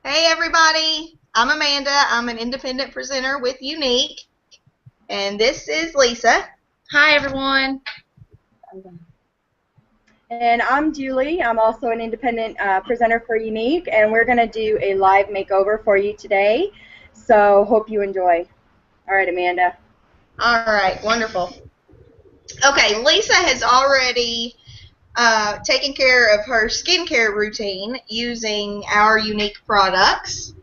Hey everybody, I'm Amanda. I'm an independent presenter with Younique, and this is Lisa. Hi everyone. And I'm Julie. I'm also an independent presenter for Younique, and we're going to do a live makeover for you today. So hope you enjoy. All right, Amanda. All right, wonderful. Okay, Lisa has already taken care of her skincare routine using our Younique products.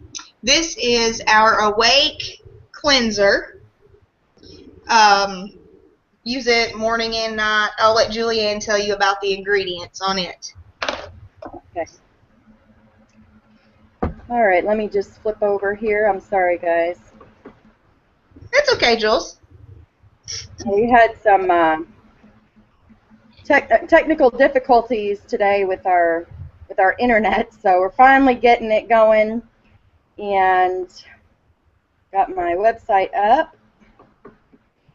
This is our Awake Cleanser. Use it morning and night. I'll let Julianne tell you about the ingredients on it. Okay. All right, let me just flip over here. I'm sorry, guys. That's okay, Jules. We had some technical difficulties today with our internet, so we're finally getting it going, and got my website up.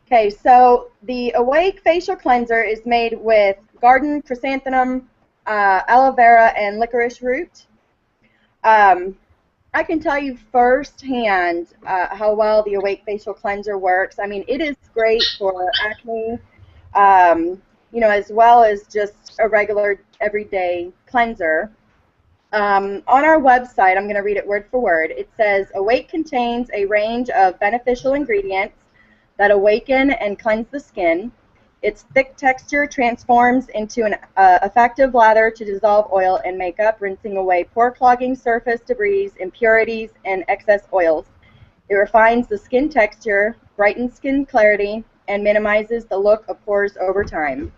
Okay, so the Awake Facial Cleanser is made with garden chrysanthemum, aloe vera, and licorice root. I can tell you firsthand how well the Awake Facial Cleanser works. I mean, it is great for acne, as well as just a regular everyday cleanser. On our website, I'm going to read it word for word. It says, Awake contains a range of beneficial ingredients that awaken and cleanse the skin. Its thick texture transforms into an effective lather to dissolve oil and makeup, rinsing away pore-clogging surface debris, impurities, and excess oils. It refines the skin texture, brightens skin clarity, and minimizes the look of pores over time.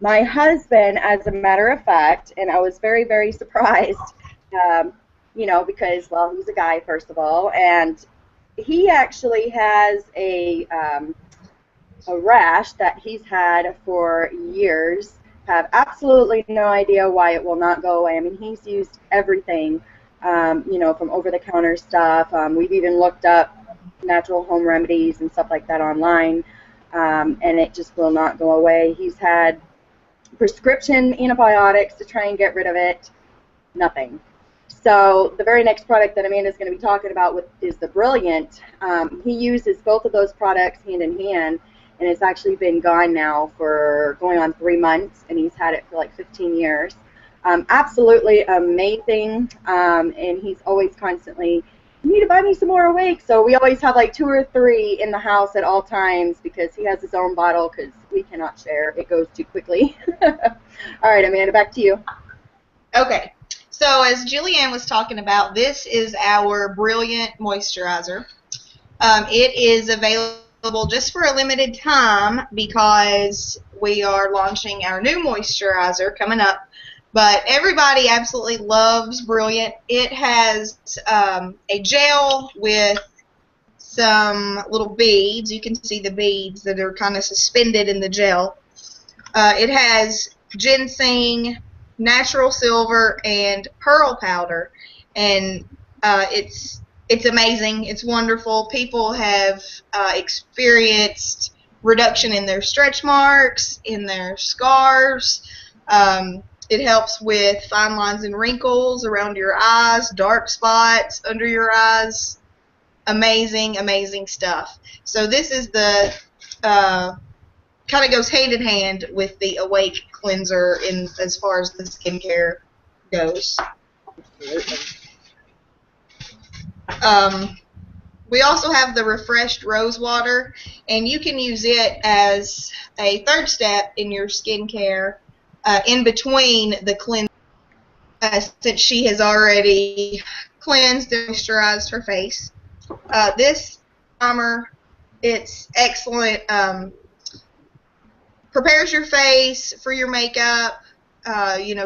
My husband, as a matter of fact, and I was very, very surprised, because, well, he's a guy, first of all, and he actually has a rash that he's had for years. Have absolutely no idea why it will not go away. I mean, he's used everything, from over-the-counter stuff. We've even looked up natural home remedies and stuff like that online, and it just will not go away. He's had prescription antibiotics to try and get rid of it. Nothing. So the very next product that Amanda is going to be talking about is the Brilliant. He uses both of those products hand in hand, and it's actually been gone now for going on 3 months, and he's had it for like 15 years. Absolutely amazing, and he's always constantly, you need to buy me some more Awake. So we always have like 2 or 3 in the house at all times because he has his own bottle because we cannot share. It goes too quickly. All right, Amanda, back to you. Okay. So as Julianne was talking about, this is our Brilliant Moisturizer. It is available just for a limited time because we are launching our new moisturizer coming up. But everybody absolutely loves Brilliant. It has a gel with some little beads. You can see the beads that are kind of suspended in the gel. It has ginseng, natural silver, and pearl powder, and it's amazing. It's wonderful. People have experienced reduction in their stretch marks, in their scars. It helps with fine lines and wrinkles around your eyes, dark spots under your eyes. Amazing, amazing stuff. So this is the kind of goes hand in hand with the Awake cleanser in as far as the skincare goes. We also have the refreshed rose water, and you can use it as a third step in your skincare in between the cleanse, since she has already cleansed and moisturized her face. This primer, it's excellent. Prepares your face for your makeup,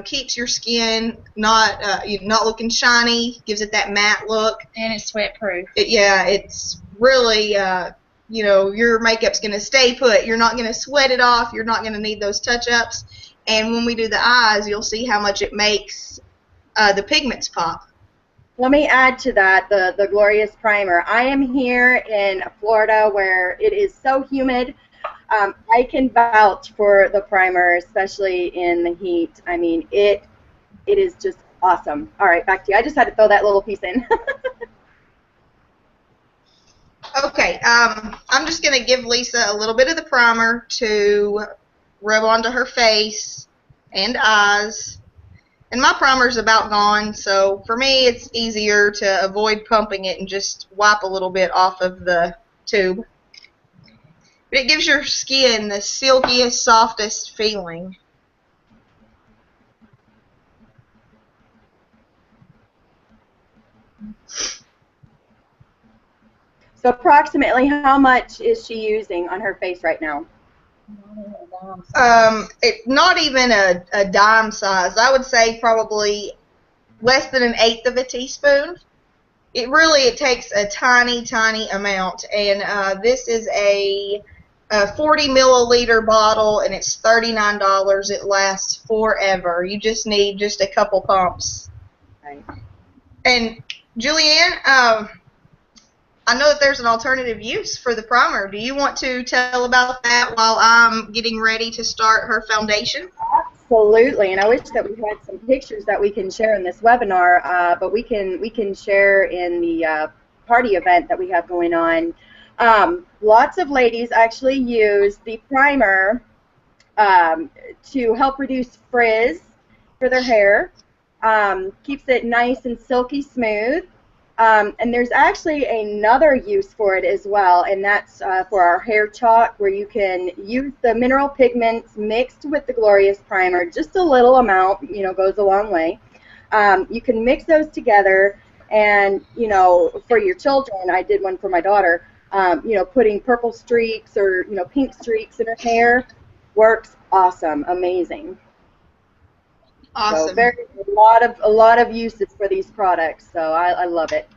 keeps your skin not looking shiny, gives it that matte look. And it's sweat proof. It's really, your makeup's going to stay put. You're not going to sweat it off. You're not going to need those touch-ups. And when we do the eyes, you'll see how much it makes the pigments pop. Let me add to that the glorious primer. I am here in Florida where it is so humid. I can vouch for the primer, especially in the heat. I mean, it is just Awesome. All right, back to you. I just had to throw that little piece in. Okay, I'm just going to give Lisa a little bit of the primer to rub onto her face and eyes. And my primer's about gone, so for me it's easier to avoid pumping it and just wipe a little bit off of the tube. But it gives your skin the silkiest, softest feeling. So approximately how much is she using on her face right now? Not even a dime size. I would say probably less than an eighth of a teaspoon. It takes a tiny, tiny amount. And this is a 40 milliliter bottle, and it's $39. It lasts forever. You just need just a couple pumps. Right. And Julianne, I know that there's an alternative use for the primer. Do you want to tell about that while I'm getting ready to start her foundation? Absolutely, and I wish that we had some pictures that we can share in this webinar, but we can share in the party event that we have going on. Lots of ladies actually use the primer to help reduce frizz for their hair, keeps it nice and silky smooth. And there's actually another use for it as well, and that's for our hair chalk, where you can use the mineral pigments mixed with the Glorious Primer. Just a little amount, goes a long way. You can mix those together, and, for your children, I did one for my daughter, putting purple streaks or, pink streaks in her hair works awesome, amazing. Awesome. So a lot of uses for these products, so I love it.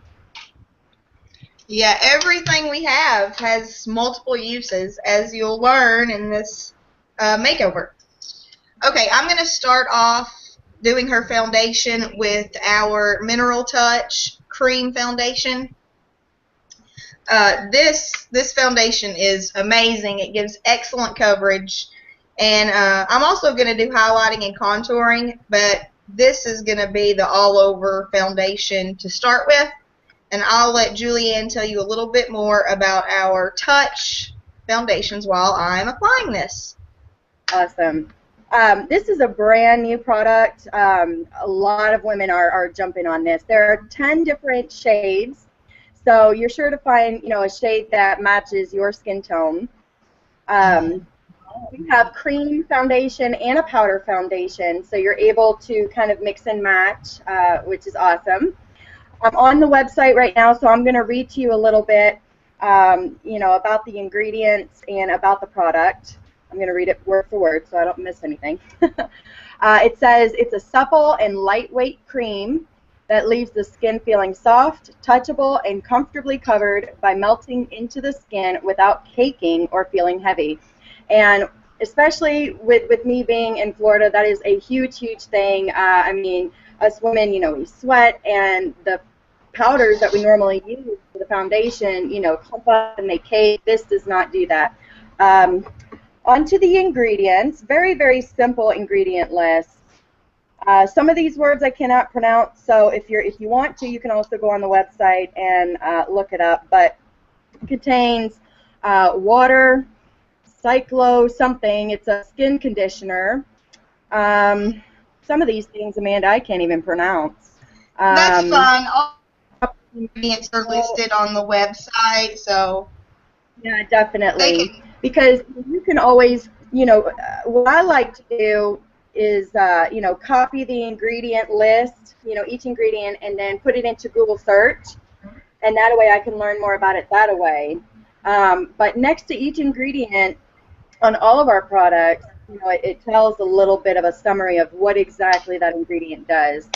Yeah, everything we have has multiple uses, as you'll learn in this makeover. Okay, I'm going to start off doing her foundation with our Mineral Touch Cream Foundation. This foundation is amazing. It gives excellent coverage. And I'm also going to do highlighting and contouring, but this is going to be the all-over foundation to start with. And I'll let Julianne tell you a little bit more about our Touch foundations while I'm applying this. Awesome. This is a brand new product. A lot of women are jumping on this. There are 10 different shades, so you're sure to find a shade that matches your skin tone. We have cream foundation and a powder foundation, so you're able to kind of mix and match, which is awesome. I'm on the website right now, so I'm going to read to you a little bit, about the ingredients and about the product. I'm going to read it word for word so I don't miss anything. It says it's a supple and lightweight cream that leaves the skin feeling soft, touchable, and comfortably covered by melting into the skin without caking or feeling heavy. And especially with me being in Florida, that is a huge, huge thing. I mean, us women, we sweat, and the powders that we normally use for the foundation, clump up and they cake. This does not do that. Onto the ingredients. Very, very simple ingredient list. Some of these words I cannot pronounce, so if you want to, you can also go on the website and look it up. But it contains water, cyclo something. It's a skin conditioner. Some of these things, Amanda, I can't even pronounce. That's fine. All ingredients are listed on the website, so yeah, definitely. Because you can always, what I like to do is, copy the ingredient list, each ingredient, and then put it into Google search, and that way I can learn more about it that way. But next to each ingredient on all of our products, it tells a little bit of a summary of what exactly that ingredient does.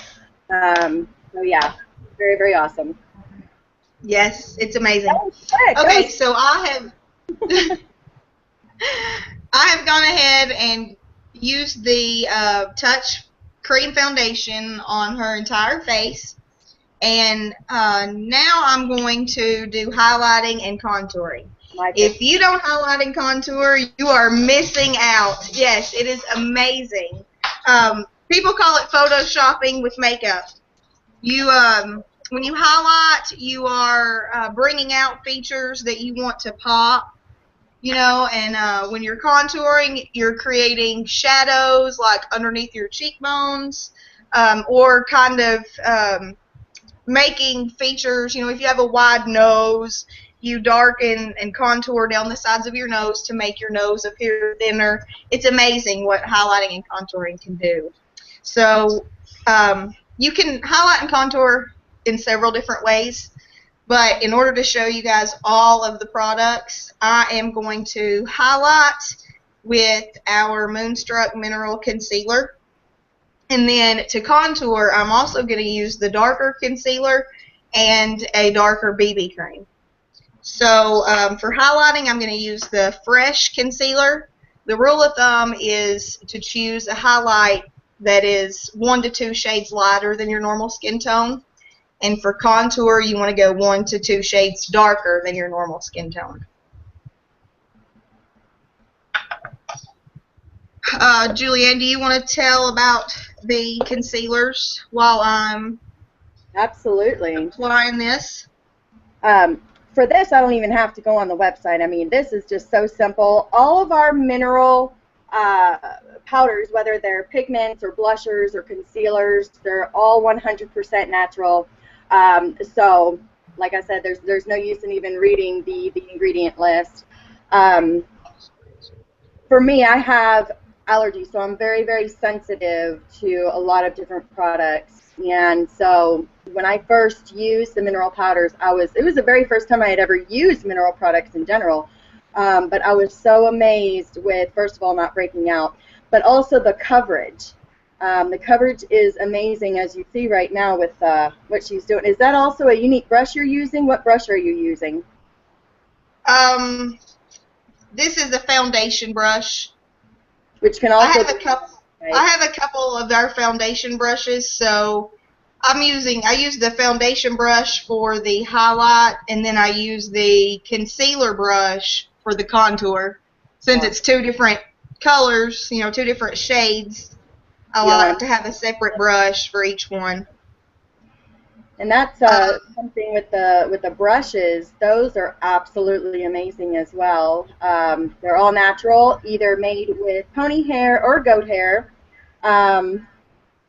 So yeah, very, very awesome. Yes, it's amazing. Okay, so I have gone ahead and used the Touch Cream Foundation on her entire face, and now I'm going to do highlighting and contouring. If you don't highlight and contour, you are missing out. Yes, it is amazing. People call it photoshopping with makeup. You when you highlight, you are bringing out features that you want to pop, you know, and when you're contouring, you're creating shadows like underneath your cheekbones, or kind of making features, you know, if you have a wide nose, you darken and contour down the sides of your nose to make your nose appear thinner. It's amazing what highlighting and contouring can do. So you can highlight and contour in several different ways, but in order to show you guys all of the products, I am going to highlight with our Moonstruck Mineral Concealer. And then to contour, I'm also going to use the darker concealer and a darker BB cream. So for highlighting, I'm going to use the Fresh Concealer. The rule of thumb is to choose a highlight that is 1 to 2 shades lighter than your normal skin tone. And for contour, you want to go 1 to 2 shades darker than your normal skin tone. Julianne, do you want to tell about the concealers while I'm Absolutely applying this? For this, I don't even have to go on the website. I mean, this is just so simple. All of our mineral powders, whether they're pigments or blushers or concealers, they're all 100% natural. So, like I said, there's no use in even reading the ingredient list. For me, I have allergies, so I'm very, very sensitive to a lot of different products. And so when I first used the mineral powders, it was the very first time I had ever used mineral products in general. But I was so amazed with, first of all, not breaking out, but also the coverage. The coverage is amazing, as you see right now with what she's doing. Is that also a Younique brush you're using? What brush are you using? This is a foundation brush. Which can also I have a couple of our foundation brushes, so I use the foundation brush for the highlight, and then I use the concealer brush for the contour. Since it's 2 different colors, you know, 2 different shades, I like to have a separate brush for each one. And that's something with the brushes. Those are absolutely amazing as well. They're all natural, either made with pony hair or goat hair.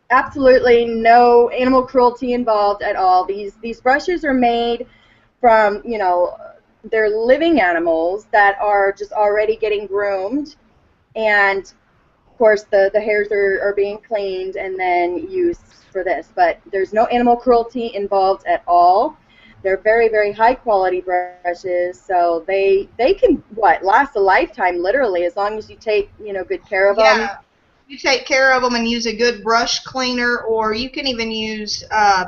Absolutely no animal cruelty involved at all. These brushes are made from, you know, they're living animals that are just already getting groomed, and of course the hairs are being cleaned and then used for this, but there's no animal cruelty involved at all. They're very, very high quality brushes, so they can last a lifetime literally, as long as you take, you know, good care of them. Yeah, you take care of them and use a good brush cleaner, or you can even use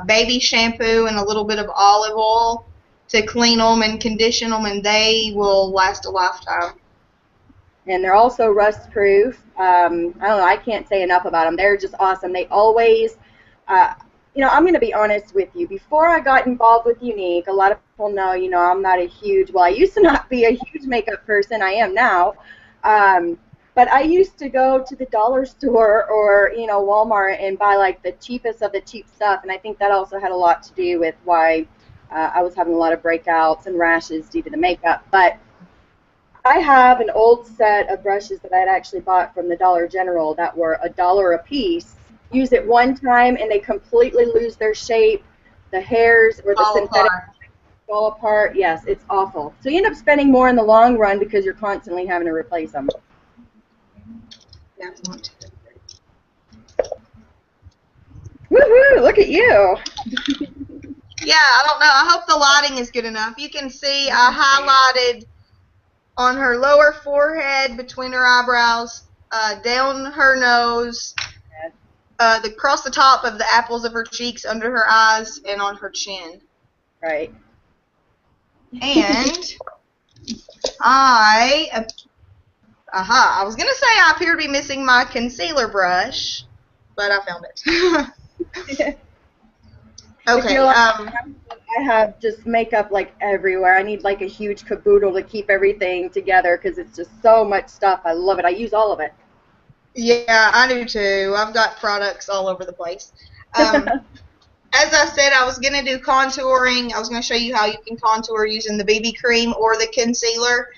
baby shampoo and a little bit of olive oil to clean them and condition them, and they will last a lifetime. And they're also rust proof. I don't know, I can't say enough about them. They're just awesome. They always you know, I'm going to be honest with you. Before I got involved with Younique, a lot of people know, you know, I'm not a huge, well, I used to not be a huge makeup person. I am now. But I used to go to the dollar store or, you know, Walmart and buy, like, the cheapest of the cheap stuff. And I think that also had a lot to do with why I was having a lot of breakouts and rashes due to the makeup. But I have an old set of brushes that I had actually bought from the Dollar General that were $1 a piece. Use it one time and they completely lose their shape. The hairs or the synthetic fall apart. Yes, it's awful. So you end up spending more in the long run because you're constantly having to replace them. Woohoo! Look at you. Yeah, I don't know. I hope the lighting is good enough. You can see I highlighted on her lower forehead, between her eyebrows, down her nose, across the top of the apples of her cheeks, under her eyes, and on her chin. Right. And I was going to say I appear to be missing my concealer brush, but I found it. Okay. I have just makeup like everywhere. I need like a huge caboodle to keep everything together because it's just so much stuff. I love it. I use all of it. Yeah, I do too. I've got products all over the place. As I said, I was going to do contouring. I was going to show you how you can contour using the BB cream or the concealer.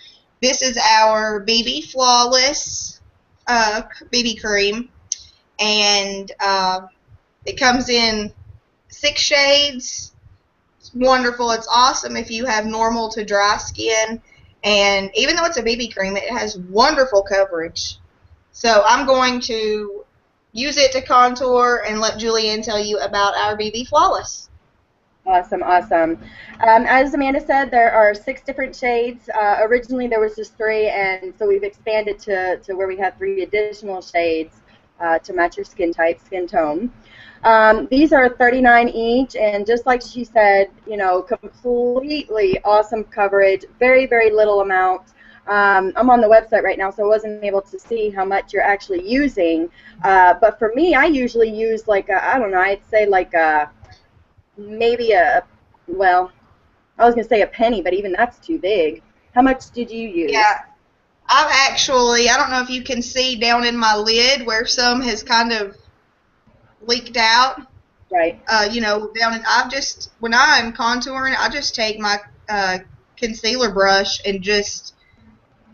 This is our BB Flawless BB cream, and it comes in 6 shades. It's wonderful. It's awesome if you have normal to dry skin, and even though it's a BB cream, it has wonderful coverage. So I'm going to use it to contour and let Julianne tell you about our BB Flawless. Awesome, awesome. As Amanda said, there are 6 different shades. Originally there was just 3, and so we've expanded to where we have 3 additional shades to match your skin type, skin tone. These are $39 each, and just like she said, you know, completely awesome coverage, very, very little amount. I'm on the website right now, so I wasn't able to see how much you're actually using. But for me, I usually use like I don't know, I'd say like maybe well, I was going to say a penny, but even that's too big. How much did you use? Yeah, I don't know if you can see down in my lid where some has kind of leaked out. Right. You know, when I'm contouring, I just take my concealer brush and just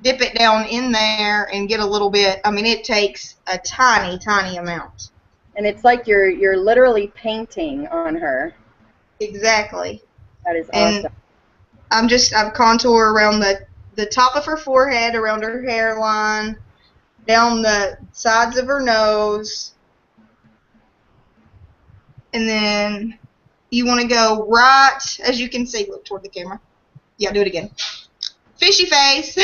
dip it down in there and get a little bit. I mean, it takes a tiny, tiny amount. And it's like you're literally painting on her. Exactly. That is awesome. And I've contour around the top of her forehead, around her hairline, down the sides of her nose, and then you want to go right, as you can see, look toward the camera. Yeah, do it again. Fishy face.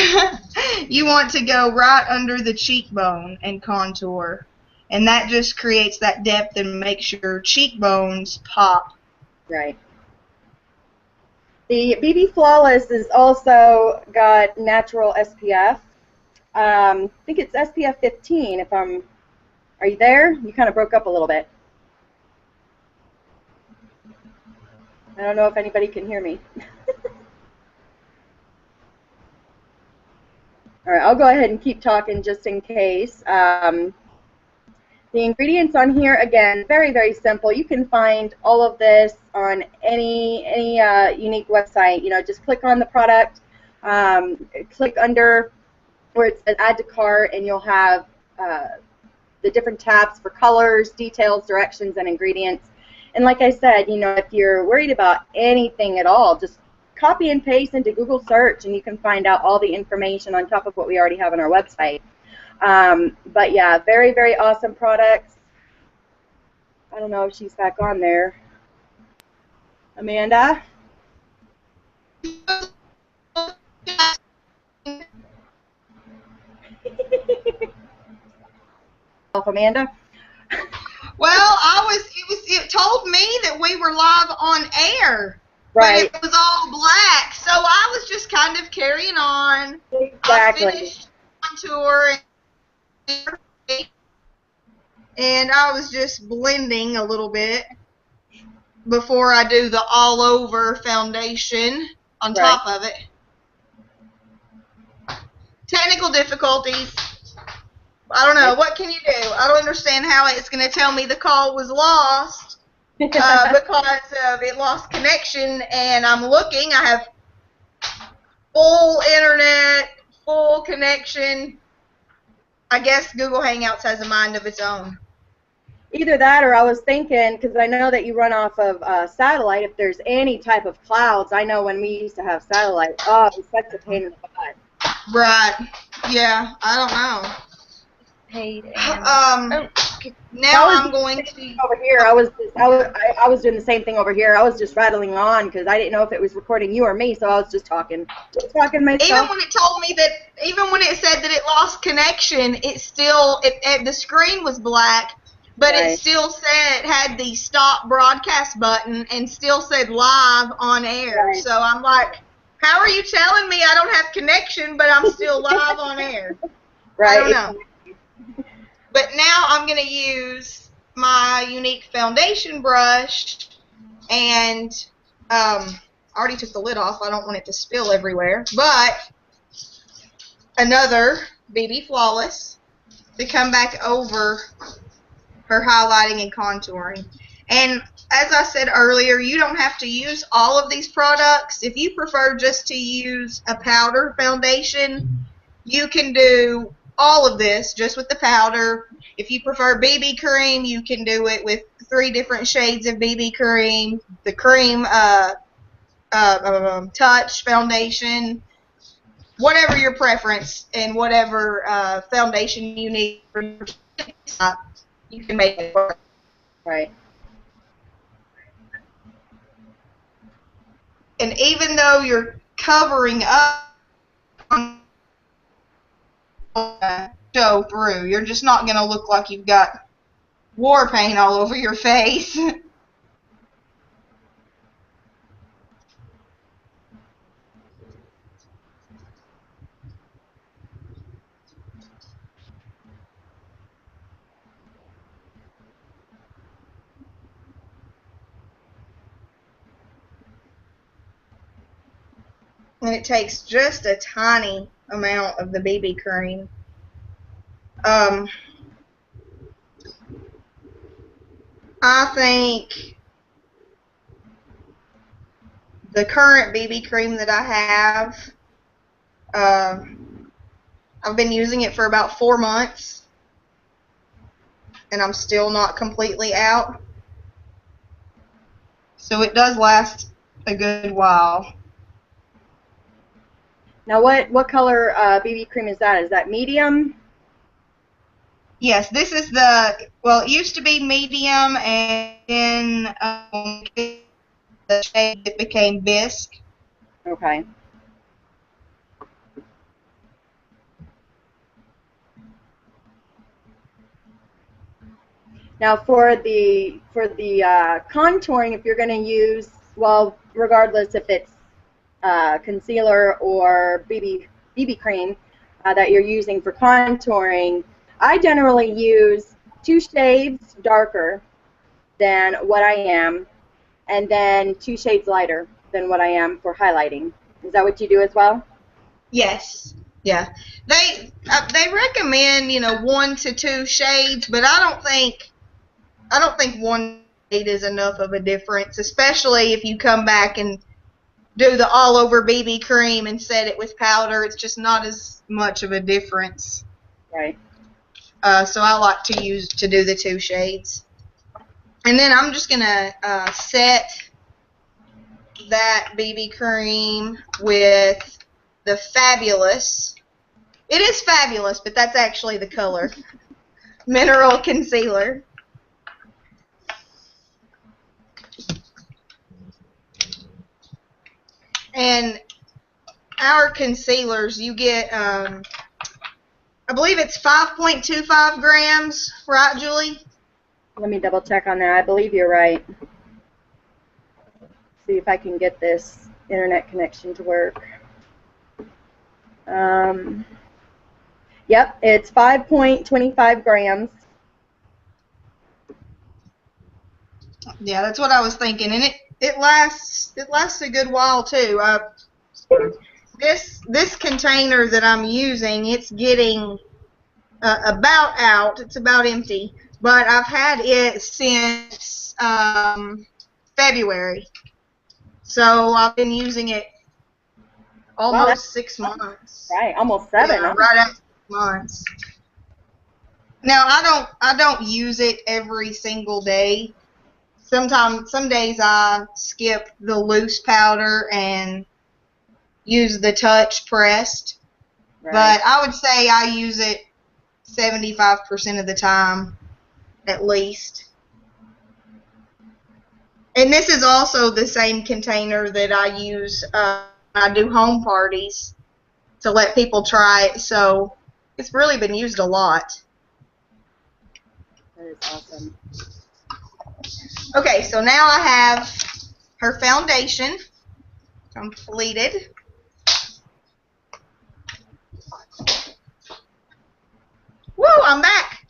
You want to go right under the cheekbone and contour. And that just creates that depth and makes your cheekbones pop. Right. The BB Flawless has also got natural SPF. I think it's SPF 15 if I'm... Are you there? You kind of broke up a little bit. I don't know if anybody can hear me. All right, I'll go ahead and keep talking just in case. The ingredients on here, again, very, very simple. You can find all of this on any Younique website. You know, just click on the product, click under where it says add to cart, and you'll have the different tabs for colors, details, directions, and ingredients. And like I said, you know, if you're worried about anything at all, just copy and paste into Google search, and you can find out all the information on top of what we already have on our website. But yeah, very, very awesome products. I don't know if she's back on there. Amanda? Amanda? Well, it told me that we were live on air. Right. But it was all black, so I was just kind of carrying on. Exactly. I finished on tour, and I was just blending a little bit before I do the all-over foundation on top of it. Technical difficulties. I don't know. What can you do? I don't understand how it's going to tell me the call was lost because it lost connection, and I'm looking. I have full internet, full connection. I guess Google Hangouts has a mind of its own. Either that, or I was thinking, because I know that you run off of satellite, if there's any type of clouds. I know when we used to have satellite, oh, it was such a pain in the butt. Right. Yeah, I don't know. Paid now I'm going to over here. I was doing the same thing over here. I was just rattling on because I didn't know if it was recording you or me, so I was just talking myself. Even when it told me that, even when it said that it lost connection, it still the screen was black, but it still had the stop broadcast button and still said live on air. So I'm like, how are you telling me I don't have connection, but I'm still live on air? I don't know. But now I'm going to use my Younique foundation brush, and I already took the lid off. I don't want it to spill everywhere. But another BB Flawless. to come back over her highlighting and contouring. And as I said earlier, you don't have to use all of these products. If you prefer just to use a powder foundation, you can do all of this just with the powder. If you prefer BB cream, you can do it with 3 different shades of BB cream, the cream touch foundation, whatever your preference and whatever foundation you need for your type, you can make it work. Right. And even though you're covering up on show through, you're just not going to look like you've got war paint all over your face. And it takes just a tiny amount of the BB cream. I think the current BB cream that I have, I've been using it for about 4 months, and I'm still not completely out. So it does last a good while. Now, what color BB cream is that? Is that medium? Yes, this is the, well, it used to be medium, and then the shade it became bisque. Okay. Now, for the contouring, if you're going to use, well, regardless if it's concealer or BB cream that you're using for contouring, I generally use 2 shades darker than what I am, and then 2 shades lighter than what I am for highlighting. Is that what you do as well? Yes. Yeah. They recommend, 1 to 2 shades, but I don't think 1 shade is enough of a difference, especially if you come back and do the all over BB cream and set it with powder. It's just not as much of a difference. Right. So I like to do the 2 shades. And then I'm just going to set that BB cream with the Fabulous. It is Fabulous, but that's actually the color. Mineral Concealer. And our concealers, you get, I believe it's 5.25 grams, right, Julie? Let me double check on that. I believe you're right. See if I can get this internet connection to work. Yep, it's 5.25 grams. Yeah, that's what I was thinking, and it lasts a good while too. This container that I'm using, it's getting about out. It's about empty, but I've had it since February, so I've been using it almost 6 months. Right, almost 7. Yeah, right at 6 months. Now I don't use it every single day. Some days I skip the loose powder and use the touch pressed. Right. But I would say I use it 75% of the time, at least. And this is also the same container that I use when I do home parties to let people try it. So it's really been used a lot. That is awesome. Okay, so now I have her foundation completed. Woo, I'm back.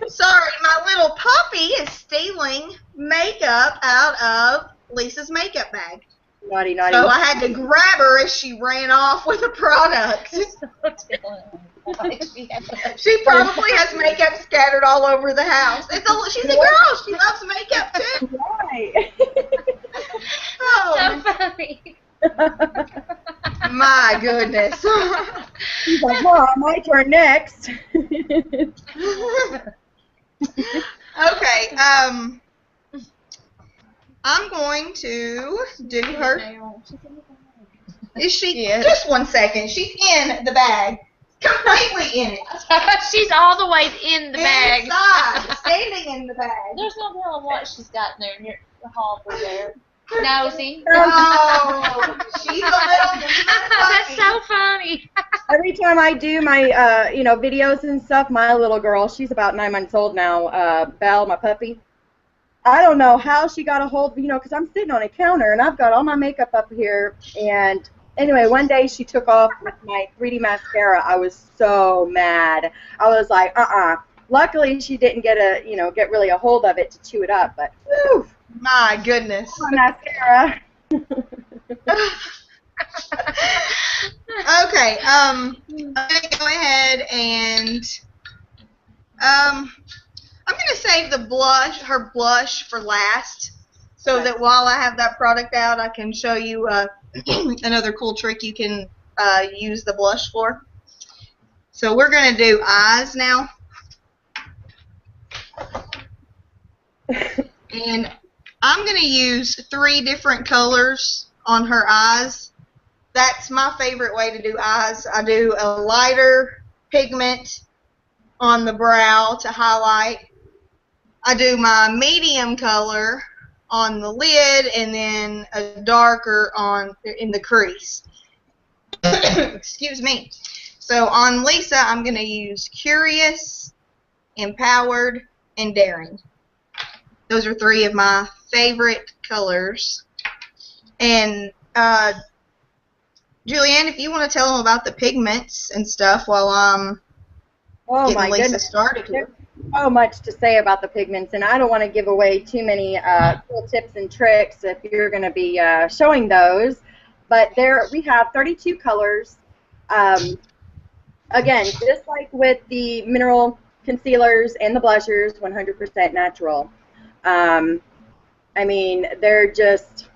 Sorry, my little puppy is stealing makeup out of Lisa's makeup bag. Naughty, naughty. So I had to grab her as she ran off with a product. She probably has makeup scattered all over the house. She's a girl. She loves makeup too. Right. Oh, So funny. my goodness. She's like, Mom, my turn next. Okay, I'm going to do her. Is she? Yes. Just one second. She's in the bag. Completely in it. She's all the way in the bag. Inside. Standing in the bag. There's no telling what she's got in there in the hall through there. Nosy. Oh, she's a little That's so funny. Every time I do my, videos and stuff, my little girl, she's about 9 months old now, Belle, my puppy. I don't know how she got a hold, because I'm sitting on a counter and I've got all my makeup up here. And anyway, one day she took off with my 3D mascara. I was so mad. I was like, Luckily, she didn't get really a hold of it to chew it up. But whew, My goodness. mascara. Okay, I'm gonna go ahead and I'm gonna save the her blush for last, so that while I have that product out, I can show you another cool trick you can use the blush for. So we're gonna do eyes now, and I'm gonna use 3 different colors on her eyes. That's my favorite way to do eyes. I do a lighter pigment on the brow to highlight. I do my medium color on the lid, and then a darker in the crease. Excuse me. So on Lisa, I'm going to use Curious, Empowered, and Daring. Those are 3 of my favorite colors. And Julianne, if you want to tell them about the pigments and stuff while I'm getting Lisa started here. There's so much to say about the pigments, and I don't want to give away too many cool tips and tricks if you're going to be showing those. But we have 32 colors. Again, just like with the mineral concealers and the blushers, 100% natural. I mean, they're just,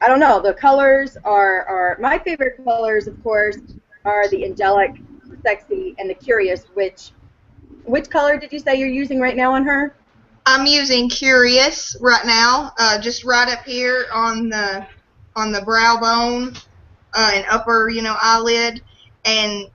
I don't know, the colors are my favorite colors, of course, are the angelic, sexy, and the curious. Which color did you say you're using right now on her? I'm using Curious right now, just right up here on the brow bone and upper, eyelid, and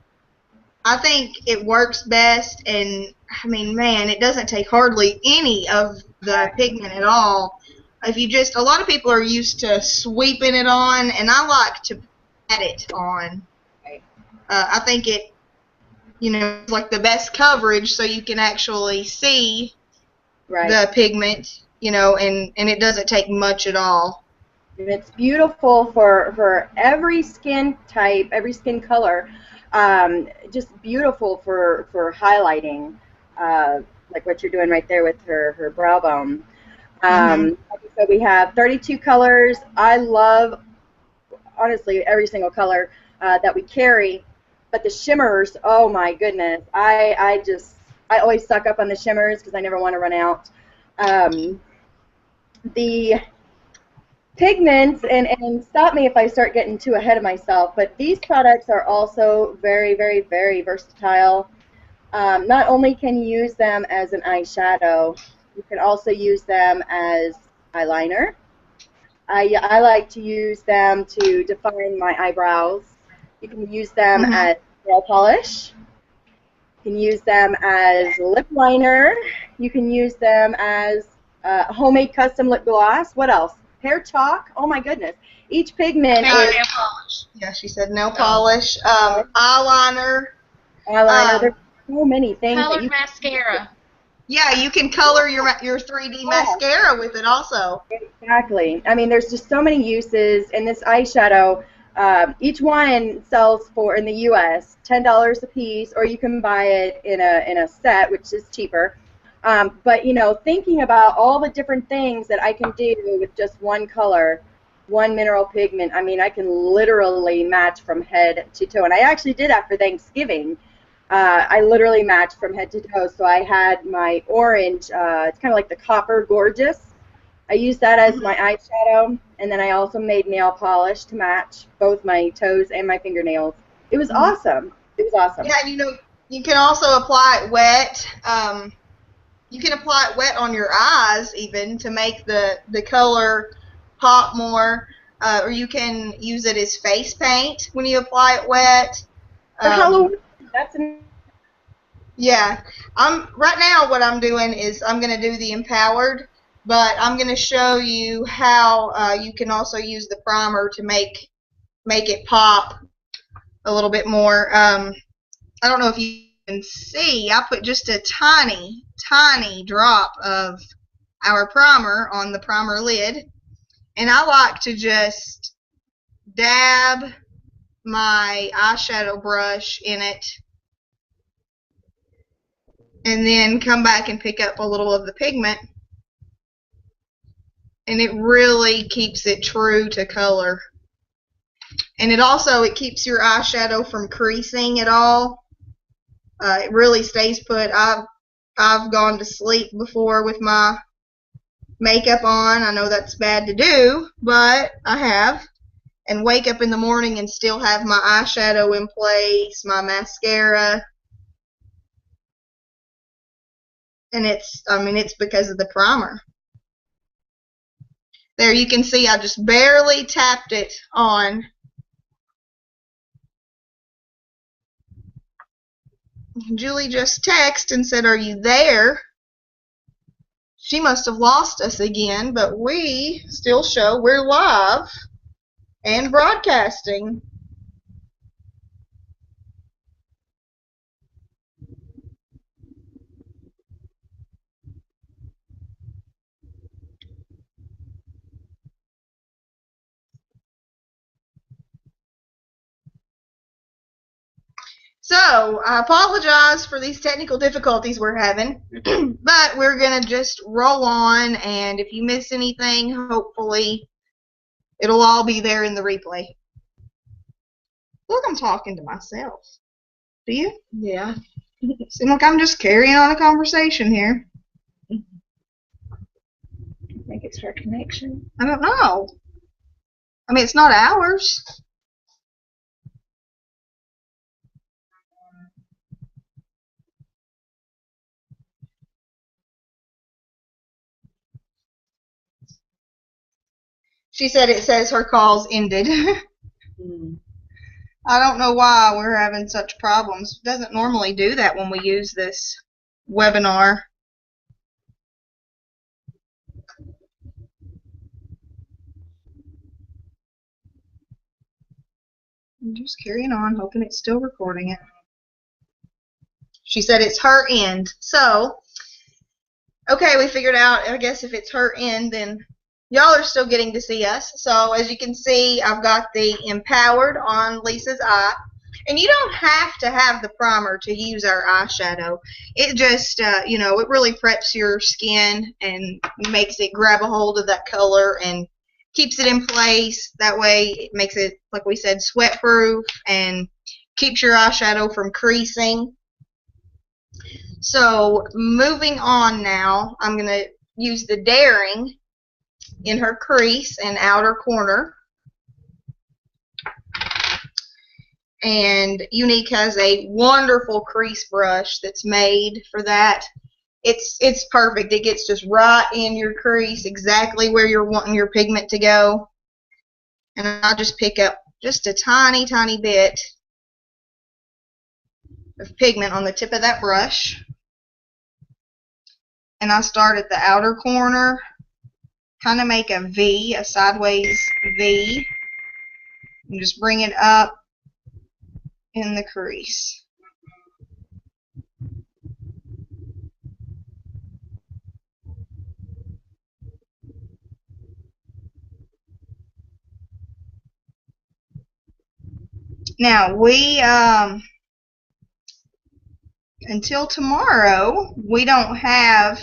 I think it works best. And I mean, man, it doesn't take hardly any of the pigment at all. If you a lot of people are used to sweeping it on, and I like to pat it on. I think it, it's like the best coverage, so you can actually see the pigment, and it doesn't take much at all. And it's beautiful for every skin type, every skin color. Just beautiful for highlighting, like what you're doing right there with her brow bone. So we have 32 colors. I love, honestly, every single color that we carry. But the shimmers, oh my goodness, I always suck up on the shimmers because I never want to run out. The pigments, and stop me if I start getting too ahead of myself, but these products are also very, very, very versatile. Not only can you use them as an eyeshadow, you can also use them as eyeliner. I like to use them to define my eyebrows. You can use them as nail polish. You can use them as lip liner. You can use them as homemade custom lip gloss. What else? Hair chalk. Oh my goodness. Each pigment is Nail polish. Yeah, she said nail polish, eyeliner. There's so many things. Colored mascara. Yeah, you can color your 3D mascara with it also. Exactly. I mean, there's just so many uses, and this eyeshadow, each one sells for, in the U.S., $10 a piece, or you can buy it in a set, which is cheaper. But, thinking about all the different things that I can do with just one color, one mineral pigment. I mean, I can literally match from head to toe. And I actually did that for Thanksgiving. I literally matched from head to toe. So I had my orange, it's kind of like the Copper Gorgeous. I used that as my eyeshadow, and then I also made nail polish to match both my toes and my fingernails. It was awesome. It was awesome. Yeah, you can also apply it wet. You can apply it wet on your eyes even to make the color pop more, or you can use it as face paint when you apply it wet. For Halloween, that's yeah. Right now what I'm doing is I'm going to do the Empowered, but I'm going to show you how you can also use the primer to make it pop a little bit more. I don't know if you can see, I put just a tiny drop of our primer on the primer lid, and I like to just dab my eyeshadow brush in it and then come back and pick up a little of the pigment, and it really keeps it true to color. And it keeps your eyeshadow from creasing at all. It really stays put. I've gone to sleep before with my makeup on. I know that's bad to do, but I have. And wake up in the morning and still have my eyeshadow in place, my mascara. And it's because of the primer. There you can see I just barely tapped it on. Julie just texted and said, "Are you there?" She must have lost us again, but we still show we're live and broadcasting. So, I apologize for these technical difficulties we're having, but we're going to just roll on, and if you miss anything, hopefully it'll all be there in the replay. Look, I'm talking to myself. Do you? Yeah. Seems like I'm just carrying on a conversation here. I think it's her connection. I don't know. I mean, it's not ours. She said it says her call's ended. I don't know why we're having such problems. It doesn't normally do that when we use this webinar. I'm just carrying on, hoping it's still recording it. She said it's her end. So, okay, we figured out, I guess if it's her end, then y'all are still getting to see us. So, as you can see, I've got the Empowered on Lisa's eye. And you don't have to have the primer to use our eyeshadow. It just, it really preps your skin and makes it grab a hold of that color and keeps it in place. That way it makes it, like we said, sweat proof and keeps your eyeshadow from creasing. So moving on now, I'm going to use the Daring in her crease and outer corner. And Younique has a wonderful crease brush that's made for that. It's perfect. It gets just right in your crease, exactly where you're wanting your pigment to go. And I'll just pick up just a tiny, tiny bit of pigment on the tip of that brush. And I start at the outer corner, kind of make a V, a sideways V, and just bring it up in the crease. Now we until tomorrow we don't have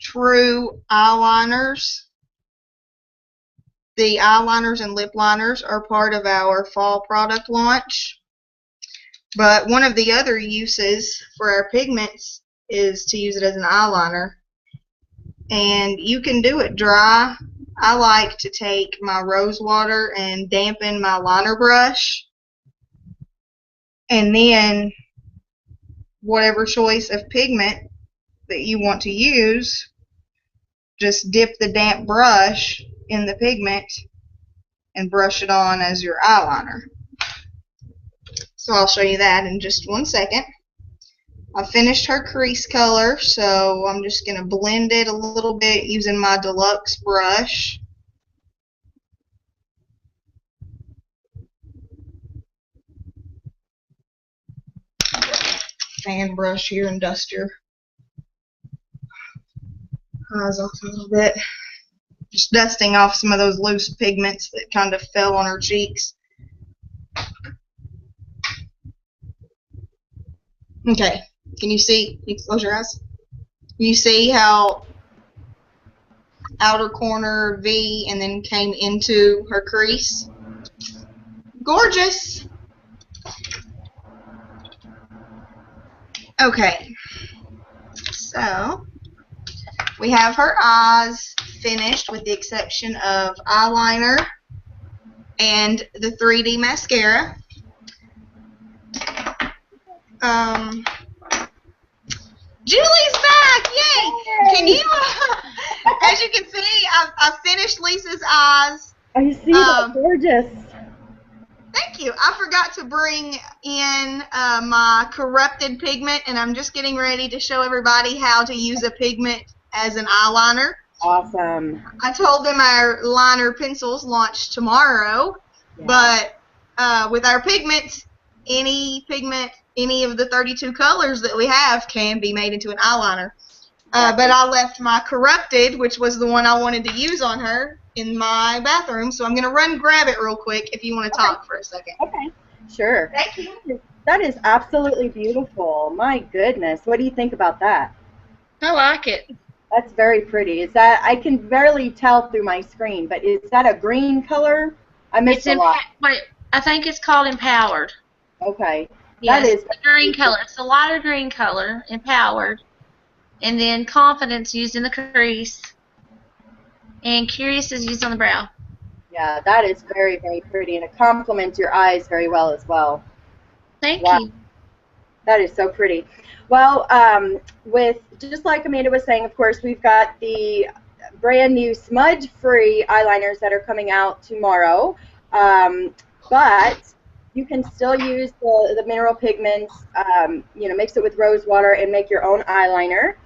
true eyeliners the eyeliners and lip liners are part of our fall product launch. But one of the other uses for our pigments is to use it as an eyeliner. And you can do it dry. I like to take my rose water and dampen my liner brush, and then whatever choice of pigment that you want to use, just dip the damp brush in the pigment and brush it on as your eyeliner. So I'll show you that in just one second. I finished her crease color, so I'm just going to blend it a little bit using my deluxe brush. Fan brush here and dust your eyes off a little bit. Just dusting off some of those loose pigments that kind of fell on her cheeks. Okay, can you see? Can you close your eyes? Can you see how outer corner V and then came into her crease? Gorgeous! Okay, so we have her eyes finished with the exception of eyeliner and the 3D mascara. Julie's back! Yay! Can you, as you can see, I finished Lisa's eyes. I see that. Gorgeous. Thank you. I forgot to bring in my corrupted pigment, and I'm just getting ready to show everybody how to use a pigment as an eyeliner. Awesome. I told them our liner pencils launch tomorrow, but with our pigments, any of the 32 colors that we have can be made into an eyeliner. But I left my corrupted, which was the one I wanted to use on her, in my bathroom, so I'm going to run grab it real quick if you want to talk for a second. Okay, sure. Thank you. That is absolutely beautiful. My goodness. What do you think about that? I like it. That's very pretty. Is that, I can barely tell through my screen, but is that a green color? I missed a lot. Wait, I think it's called Empowered. Okay. Yes, that is the green color. It's a lighter green color, Empowered. And then Confidence used in the crease. And Curious is used on the brow. Yeah, that is very, very pretty, and it complements your eyes very well as well. Thank you. That is so pretty. Well, with just like Amanda was saying, of course, we've got the brand new smudge-free eyeliners that are coming out tomorrow. But you can still use the mineral pigments, you know, mix it with rose water and make your own eyeliner.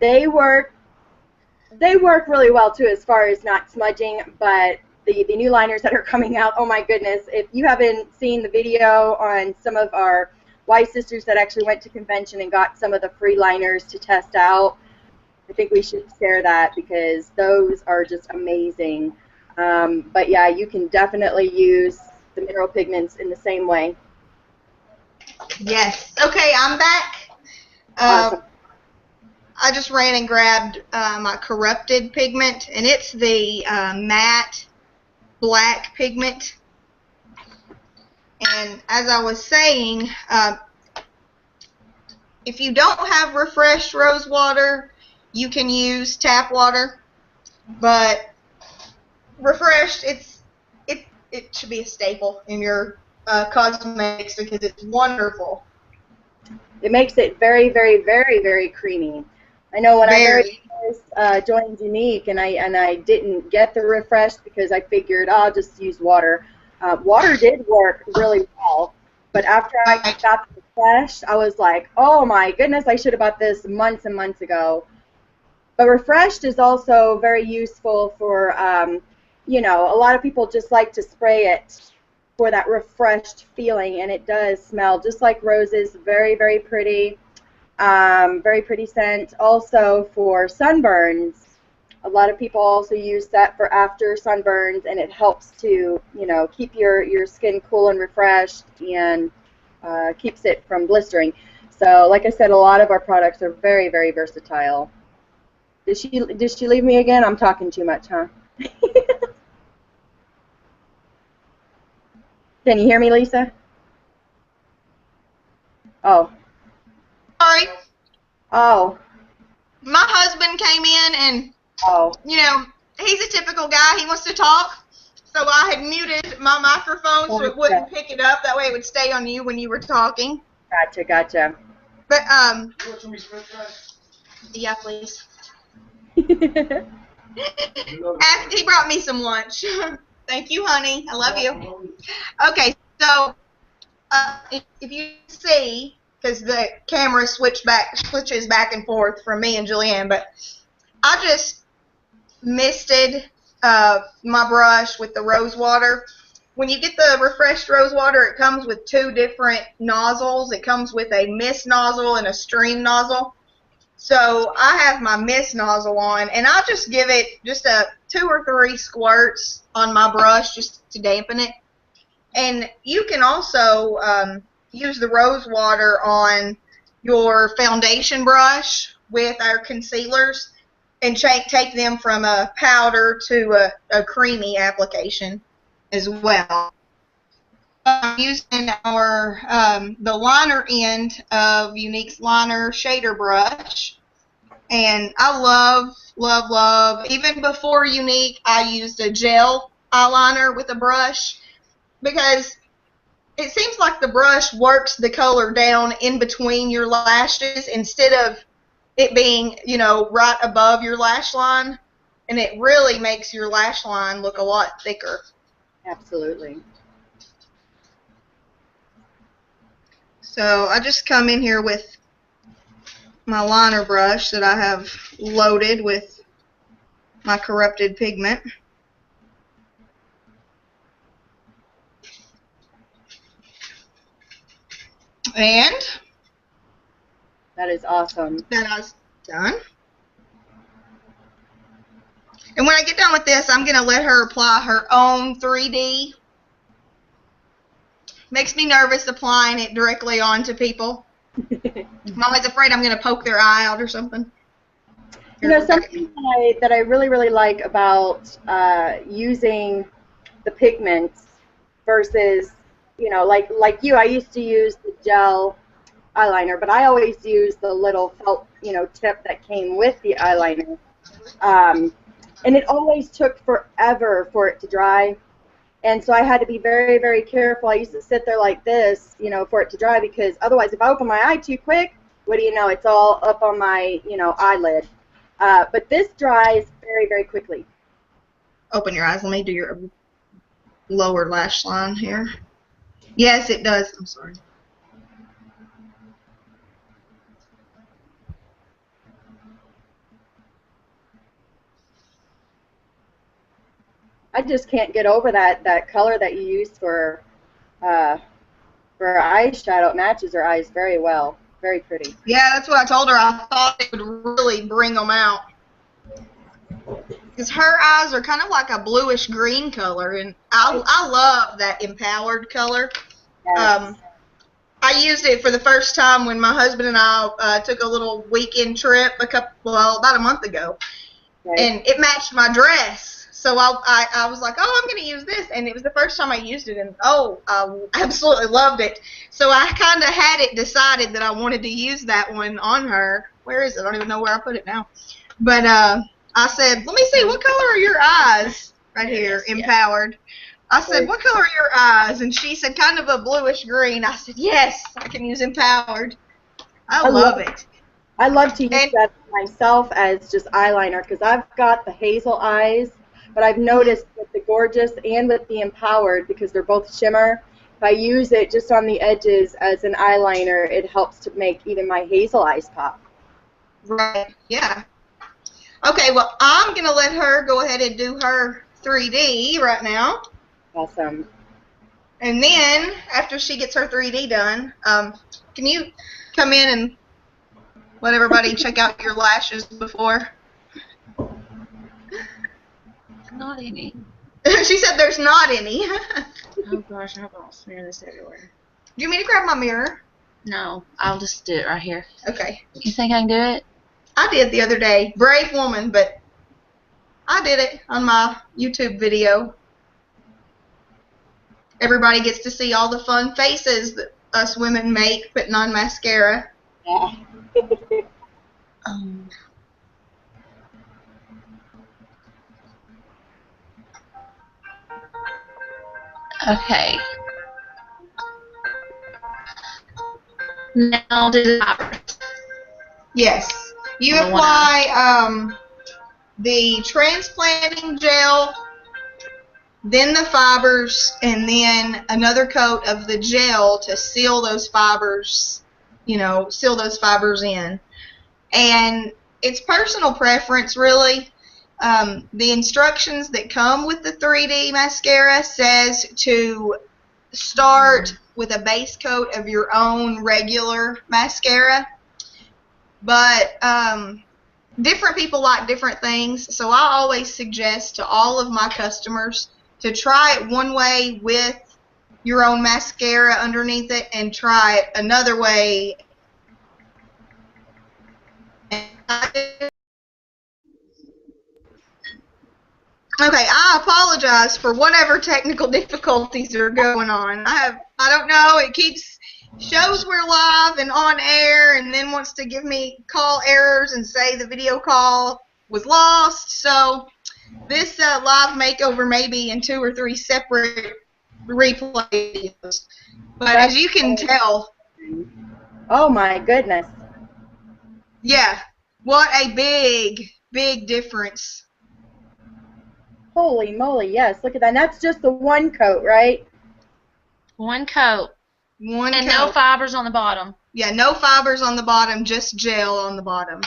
They work really well too, as far as not smudging, but the new liners that are coming out, oh my goodness, if you haven't seen the video on some of our Y sisters that actually went to convention and got some of the free liners to test out, I think we should share that because those are just amazing. But yeah, you can definitely use the mineral pigments in the same way. Yes. Okay, I'm back. Awesome. I just ran and grabbed my corrupted pigment, and it's the matte black pigment. And as I was saying, if you don't have refreshed rose water, you can use tap water. But refreshed, it should be a staple in your cosmetics because it's wonderful. It makes it very, very, very, very creamy. I know when I first joined Younique and I didn't get the refreshed because I figured I'll just use water. Water did work really well, but after I got the refreshed, I was like, oh my goodness, I should have bought this months and months ago. But refreshed is also very useful for, you know, a lot of people just like to spray it for that refreshed feeling, and it does smell just like roses. Very, very pretty. Very pretty scent. Also for sunburns, a lot of people also use that for after sunburns, and it helps to, you know, keep your skin cool and refreshed and keeps it from blistering. So, like I said, a lot of our products are very, very versatile. Did she leave me again? I'm talking too much, huh? Can you hear me, Lisa? Oh. Sorry. Oh. My husband came in and, Oh. you know, he's a typical guy. He wants to talk. So I had muted my microphone so it wouldn't pick it up. That way it would stay on you when you were talking. Gotcha. But, yeah, please. He brought me some lunch. Thank you, honey. I love you. Okay, so if you see, because the camera switches back and forth from me and Julianne, but I just misted my brush with the rose water. When you get the refreshed rose water, it comes with 2 different nozzles. It comes with a mist nozzle and a stream nozzle. So I have my mist nozzle on, and I'll just give it just 2 or 3 squirts on my brush just to dampen it. And you can also use the rose water on your foundation brush with our concealers and take them from a powder to a creamy application as well. I'm using our the liner end of Younique's liner shader brush, and I love. Even before Younique, I used a gel eyeliner with a brush because it seems like the brush works the color down in between your lashes instead of it being, you know, right above your lash line, and it really makes your lash line look a lot thicker. Absolutely. So I just come in here with my liner brush that I have loaded with my corrupted pigment. And that is awesome. That I was done. And when I get done with this, I'm going to let her apply her own 3D. Makes me nervous applying it directly onto people. I'm always afraid I'm going to poke their eye out or something. You know, something that I really like about using the pigments versus, you know, like you, I used to use the gel eyeliner, but I always use the little felt, you know, tip that came with the eyeliner. And it always took forever for it to dry. And so I had to be very careful. I used to sit there like this, you know, for it to dry, because otherwise if I open my eye too quick, what do you know, it's all up on my, you know, eyelid. But this dries very quickly. Open your eyes. Let me do your lower lash line here. Yes, it does. I'm sorry. I just can't get over that color that you used for eyeshadow. It matches her eyes very well. Very pretty. Yeah, that's what I told her. I thought it would really bring them out. Because her eyes are kind of like a bluish green color, and I love that empowered color. Yes. I used it for the first time when my husband and I took a little weekend trip about a month ago, right. And it matched my dress. So I was like, oh, I'm going to use this, and it was the first time I used it, and I absolutely loved it. So I kind of had it decided that I wanted to use that one on her. Where is it? I don't even know where I put it now. But I said, let me see, what color are your eyes? Right here, empowered. I said, what color are your eyes? And she said, kind of a bluish green. I said, yes, I can use empowered. I love it. I love to use that myself as just eyeliner, because I've got the hazel eyes, but I've noticed with the Gorgeous and with the Empowered, because they're both shimmer, if I use it just on the edges as an eyeliner, it helps to make even my hazel eyes pop. Right, yeah. Okay, well, I'm going to let her go ahead and do her 3D right now. Awesome. And then, after she gets her 3D done, can you come in and let everybody check out your lashes before? Not any. She said there's not any. Oh gosh, I'm going to smear this everywhere. Do you mean to grab my mirror? No, I'll just do it right here. Okay. You think I can do it? I did the other day. Brave woman, but I did it on my YouTube video. Everybody gets to see all the fun faces that us women make putting on mascara. Yeah. Okay. Now do the fibers. Yes. You On the one apply the transplanting gel, then the fibers, and then another coat of the gel to seal those fibers, seal those fibers in. And it's personal preference, really. The instructions that come with the 3D mascara says to start with a base coat of your own regular mascara. But different people like different things, so I always suggest to all of my customers to try it one way with your own mascara underneath it and try it another way. Okay, I apologize for whatever technical difficulties are going on. I don't know, it shows we're live and on air and then wants to give me call errors and say the video call was lost. So this live makeover may be in 2 or 3 separate replay videos. But as you can tell. Oh my goodness. Yeah, what a big, big difference. Holy moly, yes, look at that. And that's just the one coat, right? One coat. One and coat. No fibers on the bottom. Yeah, no fibers on the bottom, just gel on the bottom.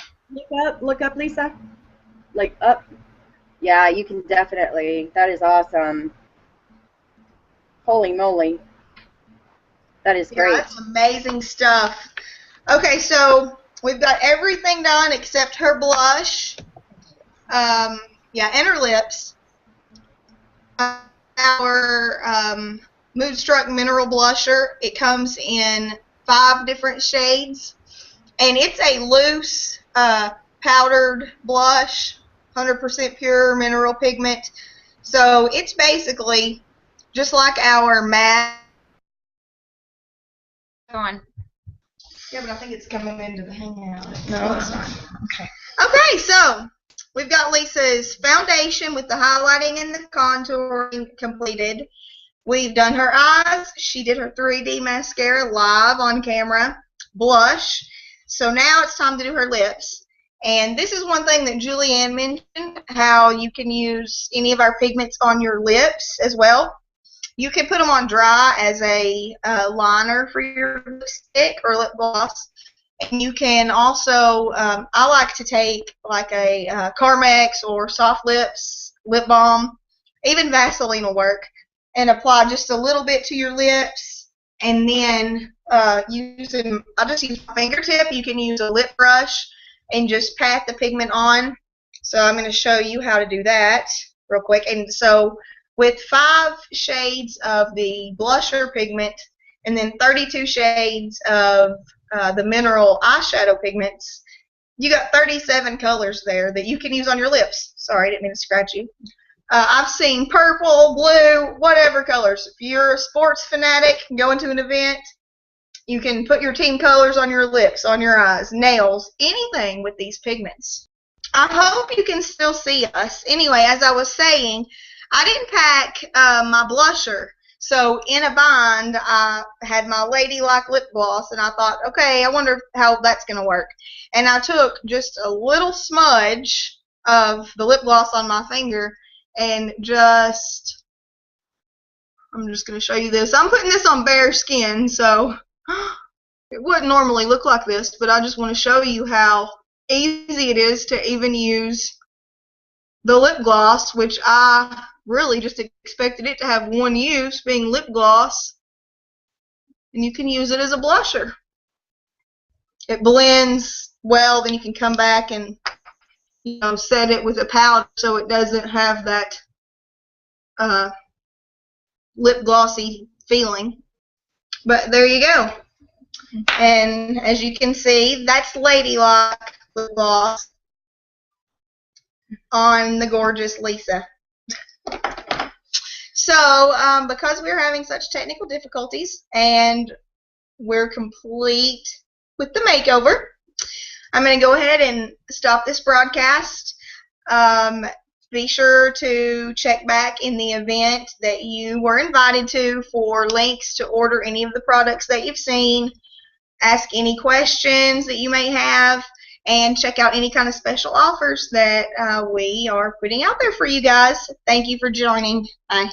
Look up, Lisa. Like up. Yeah, you can definitely. That is awesome. Holy moly. That is great. Yeah, that's amazing stuff. Okay, so we've got everything done except her blush. And her lips. Our Moodstruck Mineral Blusher. It comes in 5 different shades. And it's a loose powdered blush, 100% pure mineral pigment. So it's basically just like our matte. On. Yeah, but I think it's coming into the hangout. No, it's not. Okay. Okay, so we've got Lisa's foundation with the highlighting and the contouring completed. We've done her eyes. She did her 3D mascara live on camera. Blush. So now it's time to do her lips. And this is one thing that Julianne mentioned, how you can use any of our pigments on your lips as well. You can put them on dry as a liner for your lipstick or lip gloss. And you can also, I like to take like a Carmex or Soft Lips lip balm. Even Vaseline will work. And apply just a little bit to your lips. And then I just use my fingertip. You can use a lip brush and just pat the pigment on. So I'm going to show you how to do that real quick. And so with 5 shades of the blusher pigment and then 32 shades of the mineral eyeshadow pigments, you got 37 colors there that you can use on your lips. Sorry, I didn't mean to scratch you. I've seen purple, blue, whatever colors. If you're a sports fanatic, going to an event, you can put your team colors on your lips, on your eyes, nails, anything with these pigments. I hope you can still see us. Anyway, as I was saying, I didn't pack my blusher. So in a bind, I had my Ladylike lip gloss, and I thought, okay, I wonder how that's going to work. And I took just a little smudge of the lip gloss on my finger and I'm just going to show you this. I'm putting this on bare skin, so it wouldn't normally look like this, but I just want to show you how easy it is to even use the lip gloss, which I really just expected it to have one use, being lip gloss, and you can use it as a blusher. It blends well, then you can come back and set it with a powder so it doesn't have that lip glossy feeling. But there you go. And as you can see, that's Ladylike lip gloss on the gorgeous Lisa. So, because we're having such technical difficulties and we're complete with the makeover, I'm going to go ahead and stop this broadcast. Be sure to check back in the event that you were invited to for links to order any of the products that you've seen. Ask any questions that you may have, and check out any kind of special offers that we are putting out there for you guys. Thank you for joining. Bye.